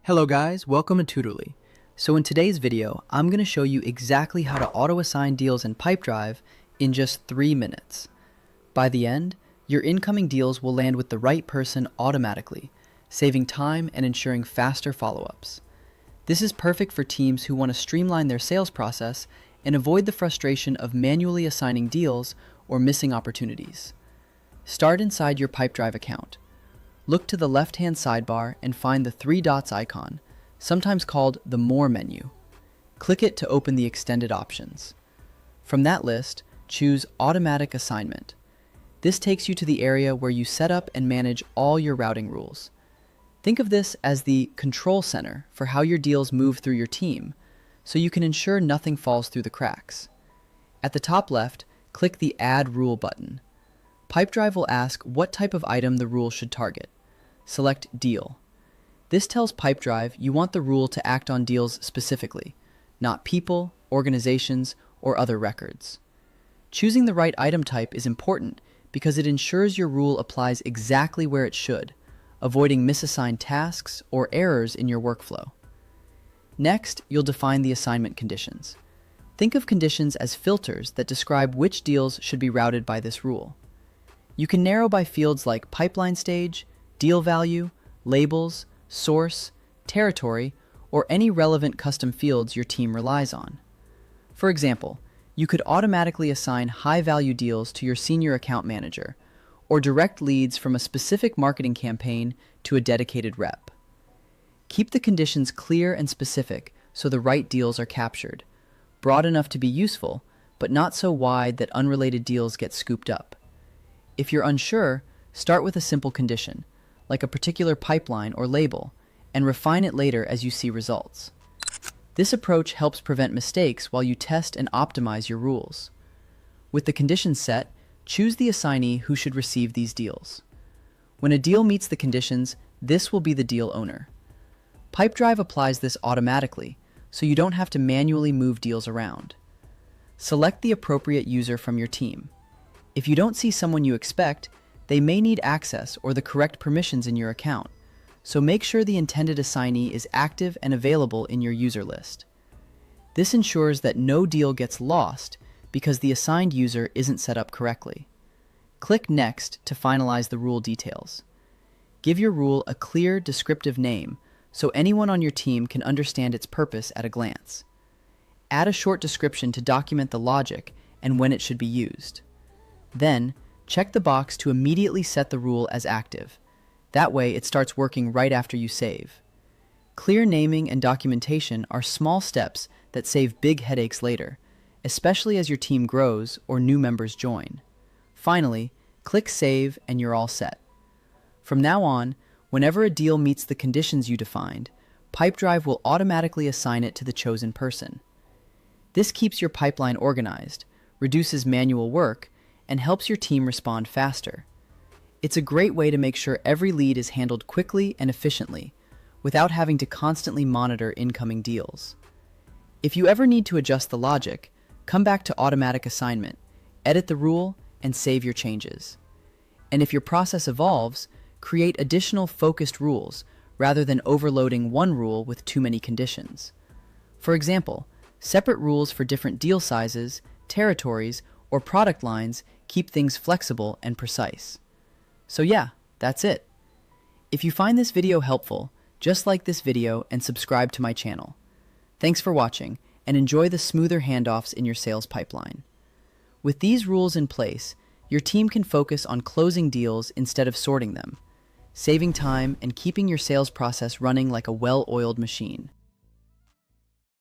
Hello guys, welcome to Tutorly. So in today's video, I'm going to show you exactly how to auto-assign deals in Pipedrive in just 3 minutes. By the end, your incoming deals will land with the right person automatically, saving time and ensuring faster follow-ups. This is perfect for teams who want to streamline their sales process and avoid the frustration of manually assigning deals or missing opportunities. Start inside your Pipedrive account. Look to the left-hand sidebar and find the 3 dots icon, sometimes called the More menu. Click it to open the extended options. From that list, choose Automatic Assignment. This takes you to the area where you set up and manage all your routing rules. Think of this as the control center for how your deals move through your team, so you can ensure nothing falls through the cracks. At the top left, click the Add Rule button. Pipedrive will ask what type of item the rule should target. Select Deal. This tells Pipedrive you want the rule to act on deals specifically, not people, organizations, or other records. Choosing the right item type is important because it ensures your rule applies exactly where it should, avoiding misassigned tasks or errors in your workflow. Next, you'll define the assignment conditions. Think of conditions as filters that describe which deals should be routed by this rule. You can narrow by fields like pipeline stage, deal value, labels, source, territory, or any relevant custom fields your team relies on. For example, you could automatically assign high-value deals to your senior account manager, or direct leads from a specific marketing campaign to a dedicated rep. Keep the conditions clear and specific so the right deals are captured, broad enough to be useful, but not so wide that unrelated deals get scooped up. If you're unsure, start with a simple condition, like a particular pipeline or label, and refine it later as you see results. This approach helps prevent mistakes while you test and optimize your rules. With the conditions set, choose the assignee who should receive these deals. When a deal meets the conditions, this will be the deal owner. Pipedrive applies this automatically, so you don't have to manually move deals around. Select the appropriate user from your team. If you don't see someone you expect, they may need access or the correct permissions in your account, so make sure the intended assignee is active and available in your user list. This ensures that no deal gets lost because the assigned user isn't set up correctly. Click Next to finalize the rule details. Give your rule a clear, descriptive name so anyone on your team can understand its purpose at a glance. Add a short description to document the logic and when it should be used. Then, check the box to immediately set the rule as active. That way, it starts working right after you save. Clear naming and documentation are small steps that save big headaches later, especially as your team grows or new members join. Finally, click Save and you're all set. From now on, whenever a deal meets the conditions you defined, Pipedrive will automatically assign it to the chosen person. This keeps your pipeline organized, reduces manual work, and helps your team respond faster. It's a great way to make sure every lead is handled quickly and efficiently, without having to constantly monitor incoming deals. If you ever need to adjust the logic, come back to Automatic Assignment, edit the rule, and save your changes. And if your process evolves, create additional focused rules rather than overloading one rule with too many conditions. For example, separate rules for different deal sizes, territories, or product lines keep things flexible and precise. So yeah, that's it. If you find this video helpful, just like this video and subscribe to my channel. Thanks for watching, and enjoy the smoother handoffs in your sales pipeline. With these rules in place, your team can focus on closing deals instead of sorting them, saving time and keeping your sales process running like a well-oiled machine.